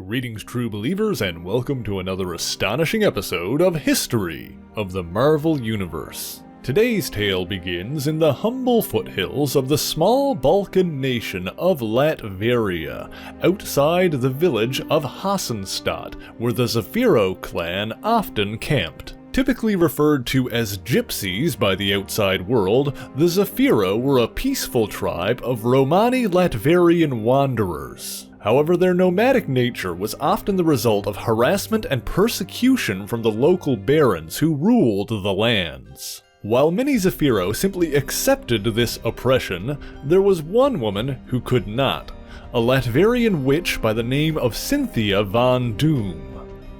Greetings, true believers, and welcome to another astonishing episode of History of the Marvel Universe. Today's tale begins in the humble foothills of the small Balkan nation of Latveria, outside the village of Hassenstadt, where the Zafiro clan often camped. Typically referred to as gypsies by the outside world, the Zafiro were a peaceful tribe of Romani Latverian wanderers. However, their nomadic nature was often the result of harassment and persecution from the local barons who ruled the lands. While many Zafiro simply accepted this oppression, there was one woman who could not, a Latverian witch by the name of Cynthia von Doom.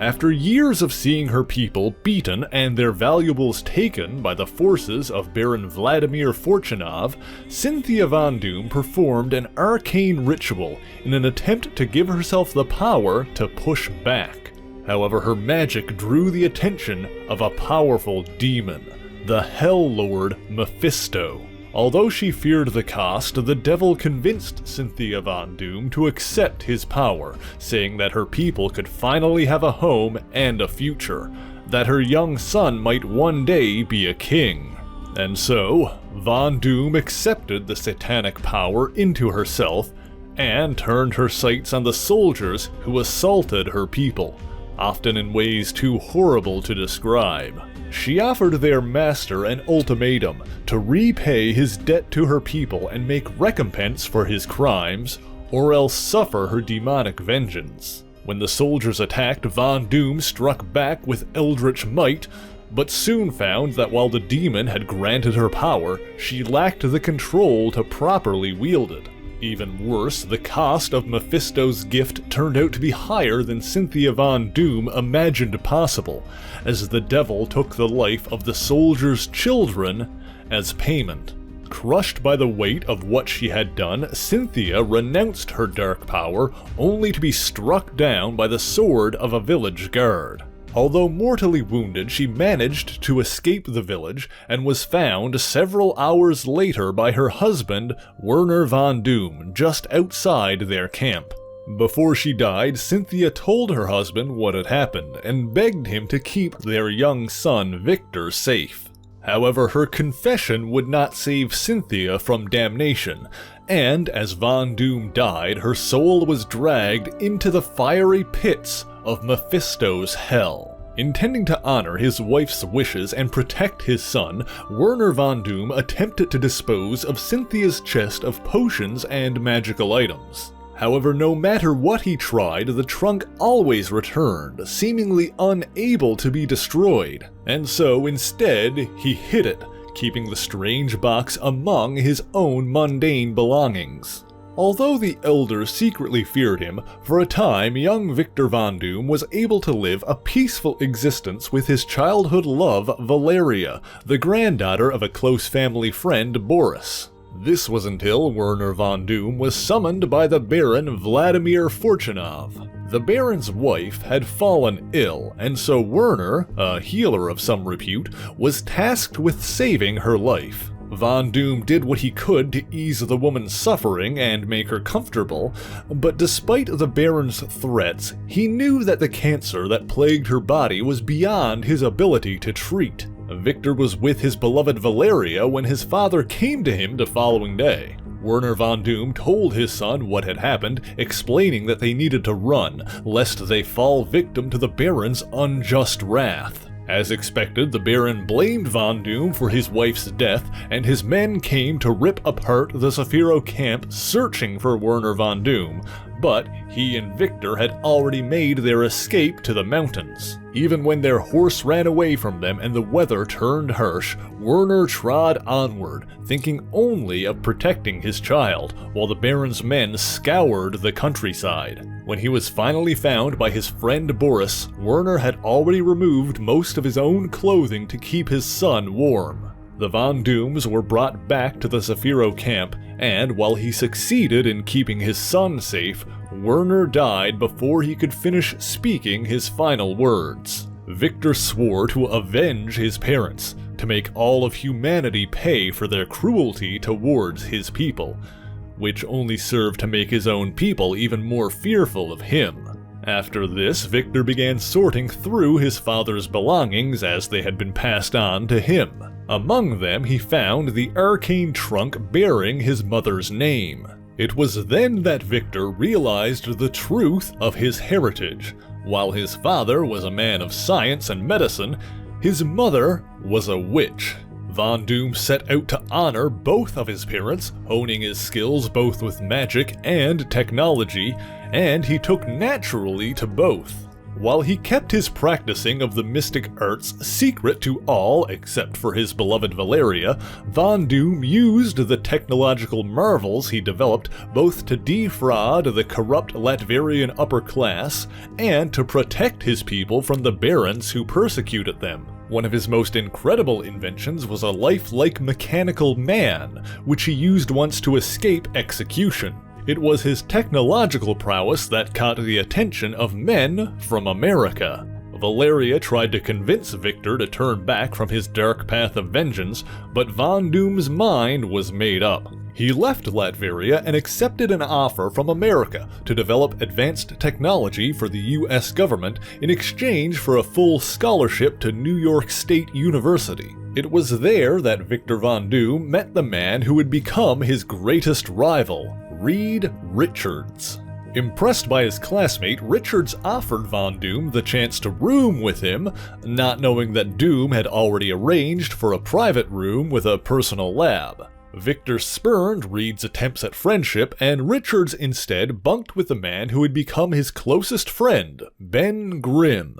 After years of seeing her people beaten and their valuables taken by the forces of Baron Vladimir Fortunov, Cynthia von Doom performed an arcane ritual in an attempt to give herself the power to push back. However, her magic drew the attention of a powerful demon, the Hell Lord Mephisto. Although she feared the cost, the devil convinced Cynthia von Doom to accept his power, saying that her people could finally have a home and a future, that her young son might one day be a king. And so, Von Doom accepted the satanic power into herself, and turned her sights on the soldiers who assaulted her people, often in ways too horrible to describe. She offered their master an ultimatum to repay his debt to her people and make recompense for his crimes, or else suffer her demonic vengeance. When the soldiers attacked, Von Doom struck back with eldritch might, but soon found that while the demon had granted her power, she lacked the control to properly wield it. Even worse, the cost of Mephisto's gift turned out to be higher than Cynthia von Doom imagined possible, as the devil took the life of the soldiers' children as payment. Crushed by the weight of what she had done, Cynthia renounced her dark power, only to be struck down by the sword of a village guard. Although mortally wounded, she managed to escape the village and was found several hours later by her husband, Werner von Doom, just outside their camp. Before she died, Cynthia told her husband what had happened and begged him to keep their young son, Victor, safe. However, her confession would not save Cynthia from damnation, and as Von Doom died, her soul was dragged into the fiery pits of Mephisto's hell. Intending to honor his wife's wishes and protect his son, Werner von Doom attempted to dispose of Cynthia's chest of potions and magical items. However, no matter what he tried, the trunk always returned, seemingly unable to be destroyed, and so instead he hid it, keeping the strange box among his own mundane belongings. Although the elders secretly feared him, for a time young Victor von Doom was able to live a peaceful existence with his childhood love Valeria, the granddaughter of a close family friend Boris. This was until Werner von Doom was summoned by the Baron Vladimir Fortunov. The Baron's wife had fallen ill, and so Werner, a healer of some repute, was tasked with saving her life. Von Doom did what he could to ease the woman's suffering and make her comfortable, but despite the Baron's threats, he knew that the cancer that plagued her body was beyond his ability to treat. Victor was with his beloved Valeria when his father came to him the following day. Werner von Doom told his son what had happened, explaining that they needed to run, lest they fall victim to the Baron's unjust wrath. As expected, the Baron blamed Von Doom for his wife's death, and his men came to rip apart the Zafiro camp searching for Werner von Doom, but he and Victor had already made their escape to the mountains. Even when their horse ran away from them and the weather turned harsh, Werner trod onward, thinking only of protecting his child, while the Baron's men scoured the countryside. When he was finally found by his friend Boris, Werner had already removed most of his own clothing to keep his son warm. The Von Dooms were brought back to the Zafiro camp, and while he succeeded in keeping his son safe, Werner died before he could finish speaking his final words. Victor swore to avenge his parents, to make all of humanity pay for their cruelty towards his people, which only served to make his own people even more fearful of him. After this, Victor began sorting through his father's belongings as they had been passed on to him. Among them, he found the arcane trunk bearing his mother's name. It was then that Victor realized the truth of his heritage. While his father was a man of science and medicine, his mother was a witch. Von Doom set out to honor both of his parents, honing his skills both with magic and technology, and he took naturally to both. While he kept his practicing of the mystic arts secret to all except for his beloved Valeria, Von Doom used the technological marvels he developed both to defraud the corrupt Latverian upper class and to protect his people from the barons who persecuted them. One of his most incredible inventions was a lifelike mechanical man, which he used once to escape execution. It was his technological prowess that caught the attention of men from America. Valeria tried to convince Victor to turn back from his dark path of vengeance, but Von Doom's mind was made up. He left Latveria and accepted an offer from America to develop advanced technology for the US government in exchange for a full scholarship to New York State University. It was there that Victor Von Doom met the man who would become his greatest rival, Reed Richards. Impressed by his classmate, Richards offered Von Doom the chance to room with him, not knowing that Doom had already arranged for a private room with a personal lab. Victor spurned Reed's attempts at friendship, and Richards instead bunked with the man who would become his closest friend, Ben Grimm.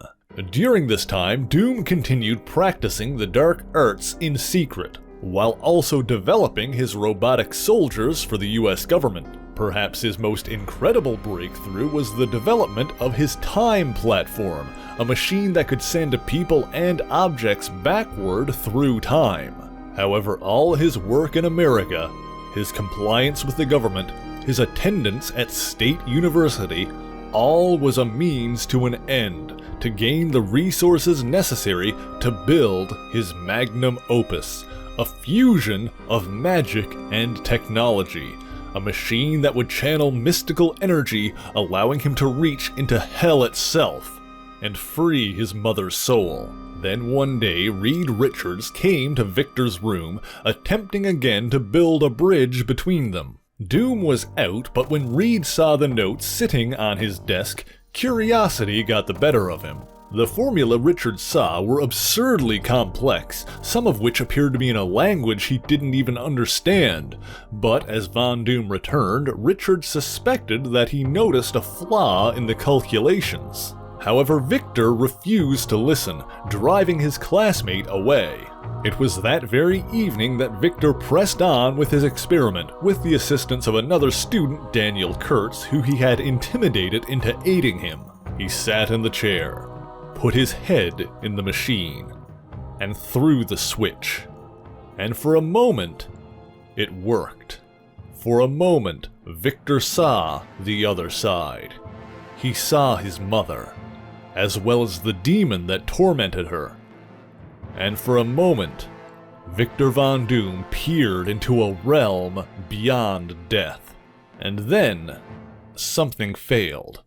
During this time, Doom continued practicing the dark arts in secret, while also developing his robotic soldiers for the US government. Perhaps his most incredible breakthrough was the development of his time platform, a machine that could send people and objects backward through time. However, all his work in America, his compliance with the government, his attendance at State University, all was a means to an end, to gain the resources necessary to build his magnum opus, a fusion of magic and technology, a machine that would channel mystical energy, allowing him to reach into hell itself and free his mother's soul. Then one day, Reed Richards came to Victor's room, attempting again to build a bridge between them. Doom was out, but when Reed saw the notes sitting on his desk, curiosity got the better of him. The formula Richards saw were absurdly complex, some of which appeared to be in a language he didn't even understand. But as Von Doom returned, Richards suspected that he noticed a flaw in the calculations. However, Victor refused to listen, driving his classmate away. It was that very evening that Victor pressed on with his experiment, with the assistance of another student, Daniel Kurtz, who he had intimidated into aiding him. He sat in the chair, put his head in the machine, and threw the switch. And for a moment, it worked. For a moment, Victor saw the other side. He saw his mother, as well as the demon that tormented her. And for a moment, Victor Von Doom peered into a realm beyond death. And then, something failed.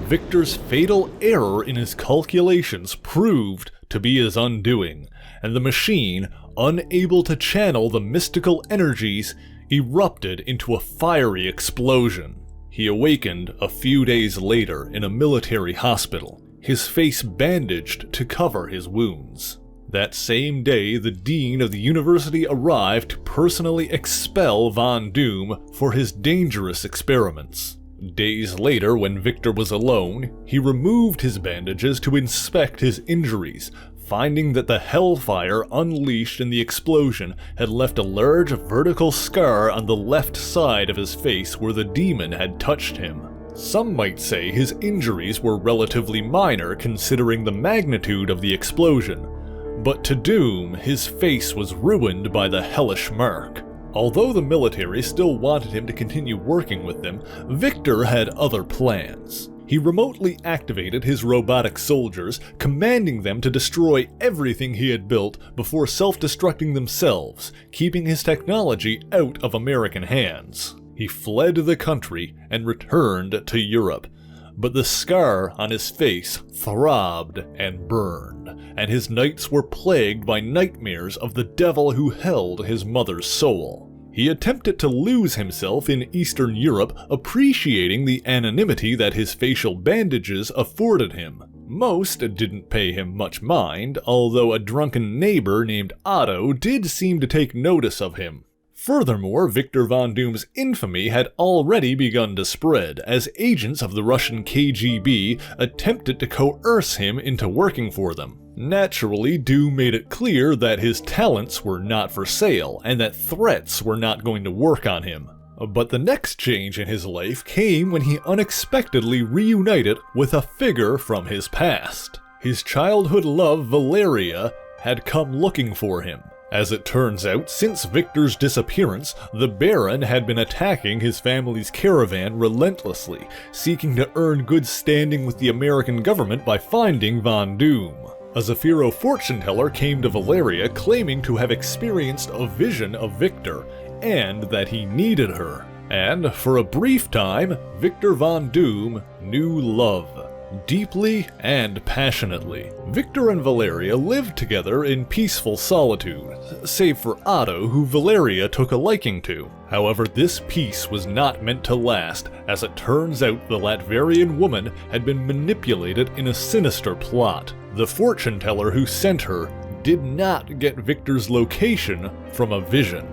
Victor's fatal error in his calculations proved to be his undoing, and the machine, unable to channel the mystical energies, erupted into a fiery explosion. He awakened a few days later in a military hospital, his face bandaged to cover his wounds. That same day, the dean of the university arrived to personally expel Von Doom for his dangerous experiments. Days later, when Victor was alone, he removed his bandages to inspect his injuries, finding that the hellfire unleashed in the explosion had left a large vertical scar on the left side of his face where the demon had touched him. Some might say his injuries were relatively minor considering the magnitude of the explosion, but to Doom, his face was ruined by the hellish mark. Although the military still wanted him to continue working with them, Victor had other plans. He remotely activated his robotic soldiers, commanding them to destroy everything he had built before self-destructing themselves, keeping his technology out of American hands. He fled the country and returned to Europe, but the scar on his face throbbed and burned, and his nights were plagued by nightmares of the devil who held his mother's soul. He attempted to lose himself in Eastern Europe, appreciating the anonymity that his facial bandages afforded him. Most didn't pay him much mind, although a drunken neighbor named Otto did seem to take notice of him. Furthermore, Victor von Doom's infamy had already begun to spread, as agents of the Russian KGB attempted to coerce him into working for them. Naturally, Doom made it clear that his talents were not for sale, and that threats were not going to work on him. But the next change in his life came when he unexpectedly reunited with a figure from his past. His childhood love, Valeria, had come looking for him. As it turns out, since Victor's disappearance, the Baron had been attacking his family's caravan relentlessly, seeking to earn good standing with the American government by finding Von Doom. A Zafiro fortune teller came to Valeria claiming to have experienced a vision of Victor, and that he needed her. And for a brief time, Victor Von Doom knew love. Deeply and passionately. Victor and Valeria lived together in peaceful solitude, save for Otto, who Valeria took a liking to. However, this peace was not meant to last, as it turns out the Latverian woman had been manipulated in a sinister plot. The fortune teller who sent her did not get Victor's location from a vision.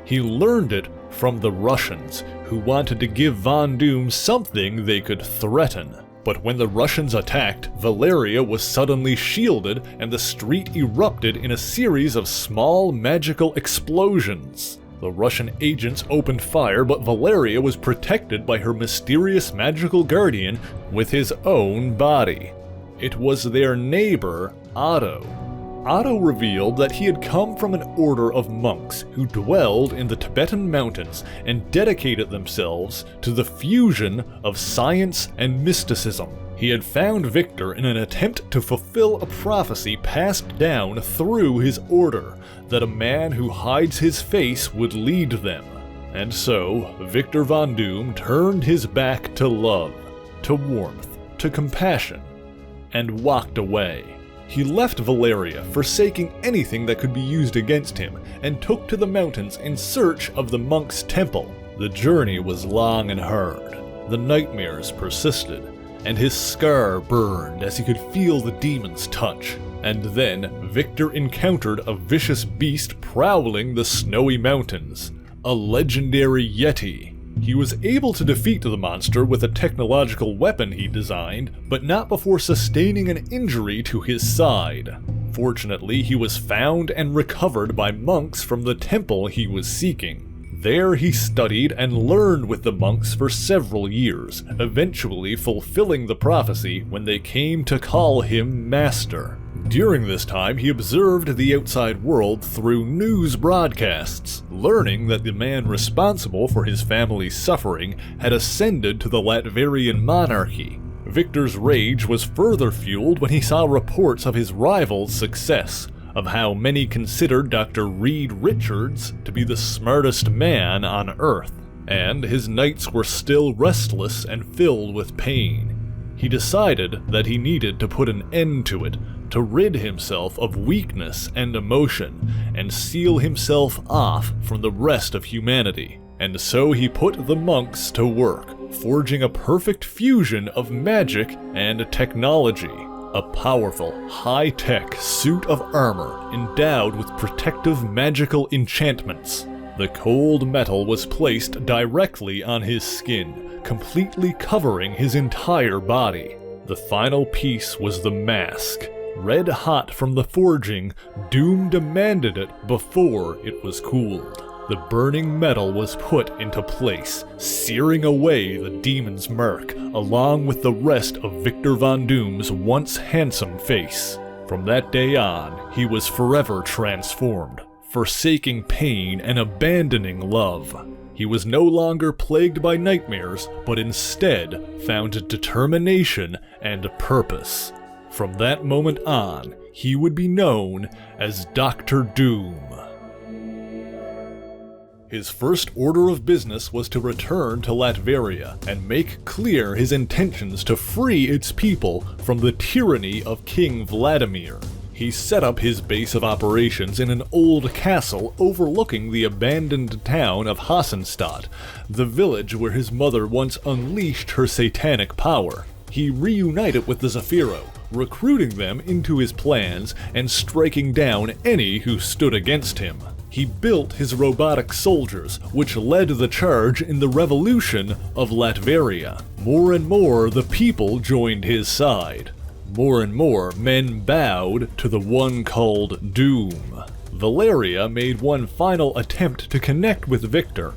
He learned it from the Russians, who wanted to give Von Doom something they could threaten. But when the Russians attacked, Valeria was suddenly shielded and the street erupted in a series of small magical explosions. The Russian agents opened fire, but Valeria was protected by her mysterious magical guardian with his own body. It was their neighbor, Otto. Otto revealed that he had come from an order of monks who dwelled in the Tibetan mountains and dedicated themselves to the fusion of science and mysticism. He had found Victor in an attempt to fulfill a prophecy passed down through his order, that a man who hides his face would lead them. And so, Victor Von Doom turned his back to love, to warmth, to compassion, and walked away. He left Valeria, forsaking anything that could be used against him, and took to the mountains in search of the monk's temple. The journey was long and hard. The nightmares persisted, and his scar burned as he could feel the demon's touch. And then Victor encountered a vicious beast prowling the snowy mountains, a legendary Yeti. He was able to defeat the monster with a technological weapon he designed, but not before sustaining an injury to his side. Fortunately, he was found and recovered by monks from the temple he was seeking. There he studied and learned with the monks for several years, eventually fulfilling the prophecy when they came to call him Master. During this time, he observed the outside world through news broadcasts, learning that the man responsible for his family's suffering had ascended to the Latverian monarchy. Victor's rage was further fueled when he saw reports of his rival's success, of how many considered Dr. Reed Richards to be the smartest man on Earth, and his nights were still restless and filled with pain. He decided that he needed to put an end to it, to rid himself of weakness and emotion, and seal himself off from the rest of humanity. And so he put the monks to work, forging a perfect fusion of magic and technology. A powerful, high-tech suit of armor endowed with protective magical enchantments. The cold metal was placed directly on his skin, completely covering his entire body. The final piece was the mask. Red hot from the forging, Doom demanded it before it was cooled. The burning metal was put into place, searing away the demon's mark, along with the rest of Victor Von Doom's once handsome face. From that day on, he was forever transformed, forsaking pain and abandoning love. He was no longer plagued by nightmares, but instead found determination and purpose. From that moment on, he would be known as Dr. Doom. His first order of business was to return to Latveria and make clear his intentions to free its people from the tyranny of King Vladimir. He set up his base of operations in an old castle overlooking the abandoned town of Hassenstadt, the village where his mother once unleashed her satanic power. He reunited with the Zephyro, recruiting them into his plans and striking down any who stood against him. He built his robotic soldiers, which led the charge in the revolution of Latveria. More and more, the people joined his side. More and more, men bowed to the one called Doom. Valeria made one final attempt to connect with Victor,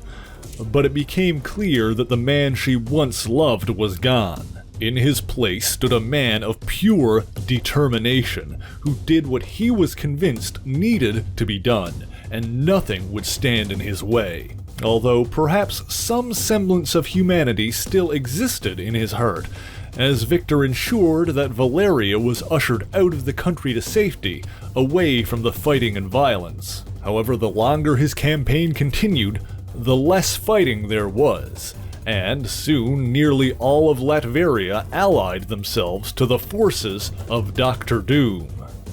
but it became clear that the man she once loved was gone. In his place stood a man of pure determination, who did what he was convinced needed to be done, and nothing would stand in his way. Although perhaps some semblance of humanity still existed in his heart, as Victor ensured that Valeria was ushered out of the country to safety, away from the fighting and violence. However, the longer his campaign continued, the less fighting there was, and soon nearly all of Latveria allied themselves to the forces of Dr. Doom.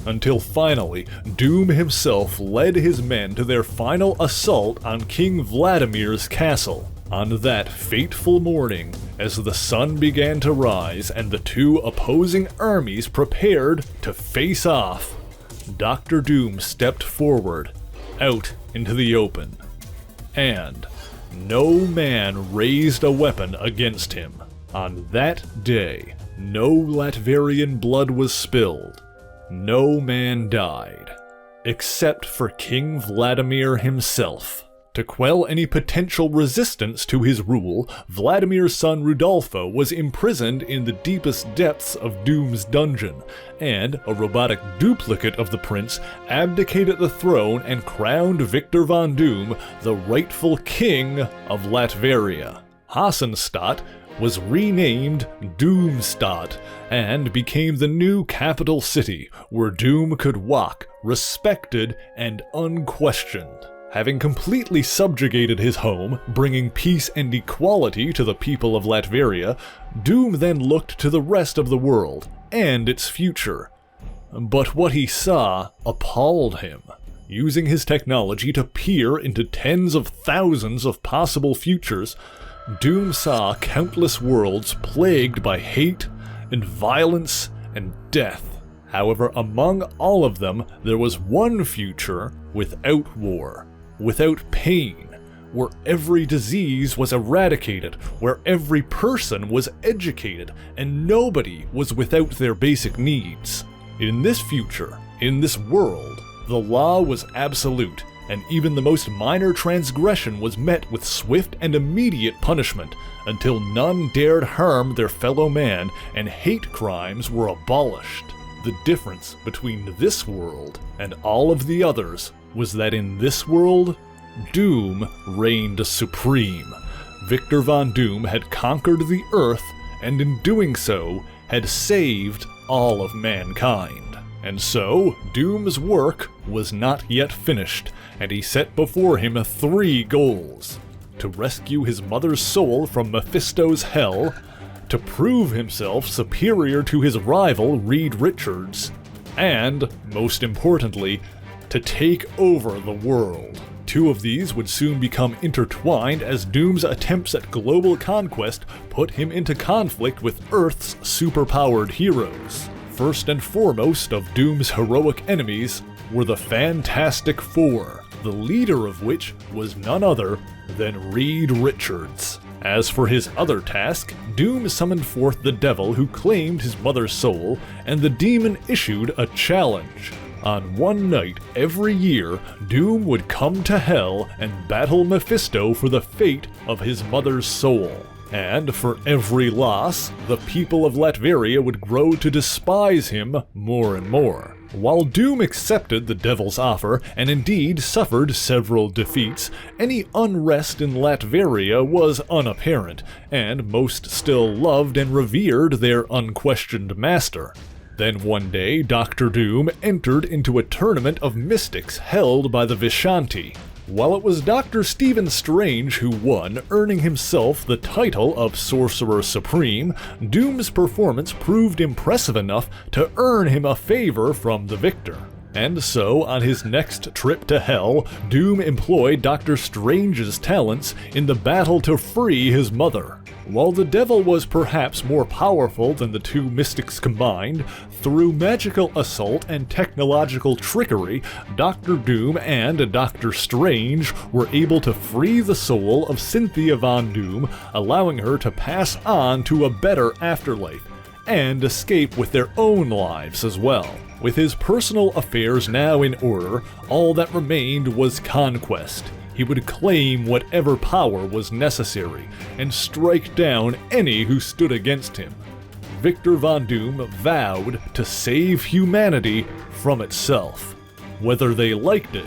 Until finally, Doom himself led his men to their final assault on King Vladimir's castle. On that fateful morning, as the sun began to rise and the two opposing armies prepared to face off, Dr. Doom stepped forward, out into the open, and no man raised a weapon against him. On that day, no Latverian blood was spilled. No man died, except for King Vladimir himself. To quell any potential resistance to his rule, Vladimir's son Rudolfo was imprisoned in the deepest depths of Doom's dungeon, and a robotic duplicate of the prince abdicated the throne and crowned Victor von Doom the rightful king of Latveria. Hassenstadt was renamed Doomstadt and became the new capital city where Doom could walk, respected and unquestioned. Having completely subjugated his home, bringing peace and equality to the people of Latveria, Doom then looked to the rest of the world and its future. But what he saw appalled him. Using his technology to peer into tens of thousands of possible futures, Doom saw countless worlds plagued by hate and violence and death. However, among all of them, there was one future without war, without pain, where every disease was eradicated, where every person was educated, and nobody was without their basic needs. In this future, in this world, the law was absolute, and even the most minor transgression was met with swift and immediate punishment, until none dared harm their fellow man and hate crimes were abolished. The difference between this world and all of the others was that in this world, Doom reigned supreme. Victor von Doom had conquered the Earth, and in doing so, had saved all of mankind. And so, Doom's work was not yet finished, and he set before him 3 goals: to rescue his mother's soul from Mephisto's hell, to prove himself superior to his rival Reed Richards, and, most importantly, to take over the world. 2 of these would soon become intertwined as Doom's attempts at global conquest put him into conflict with Earth's superpowered heroes. First and foremost of Doom's heroic enemies were the Fantastic Four, the leader of which was none other than Reed Richards. As for his other task, Doom summoned forth the devil who claimed his mother's soul, and the demon issued a challenge. On one night every year, Doom would come to Hell and battle Mephisto for the fate of his mother's soul. And for every loss, the people of Latveria would grow to despise him more and more. While Doom accepted the devil's offer, and indeed suffered several defeats, any unrest in Latveria was unapparent, and most still loved and revered their unquestioned master. Then one day, Dr. Doom entered into a tournament of mystics held by the Vishanti. While it was Dr. Stephen Strange who won, earning himself the title of Sorcerer Supreme, Doom's performance proved impressive enough to earn him a favor from the victor. And so, on his next trip to Hell, Doom employed Dr. Strange's talents in the battle to free his mother. While the devil was perhaps more powerful than the two mystics combined, through magical assault and technological trickery, Dr. Doom and Dr. Strange were able to free the soul of Cynthia Von Doom, allowing her to pass on to a better afterlife, and escape with their own lives as well. With his personal affairs now in order, all that remained was conquest. He would claim whatever power was necessary, and strike down any who stood against him. Victor Von Doom vowed to save humanity from itself, whether they liked it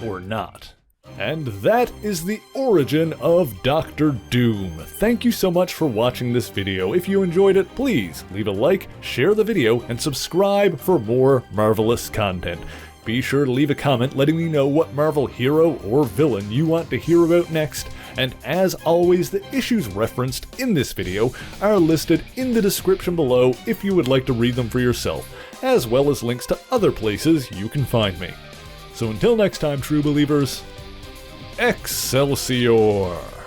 or not. And that is the origin of Dr. Doom. Thank you so much for watching this video. If you enjoyed it, please leave a like, share the video, and subscribe for more marvelous content. Be sure to leave a comment letting me know what Marvel hero or villain you want to hear about next, and as always, the issues referenced in this video are listed in the description below if you would like to read them for yourself, as well as links to other places you can find me. So until next time, true believers, Excelsior!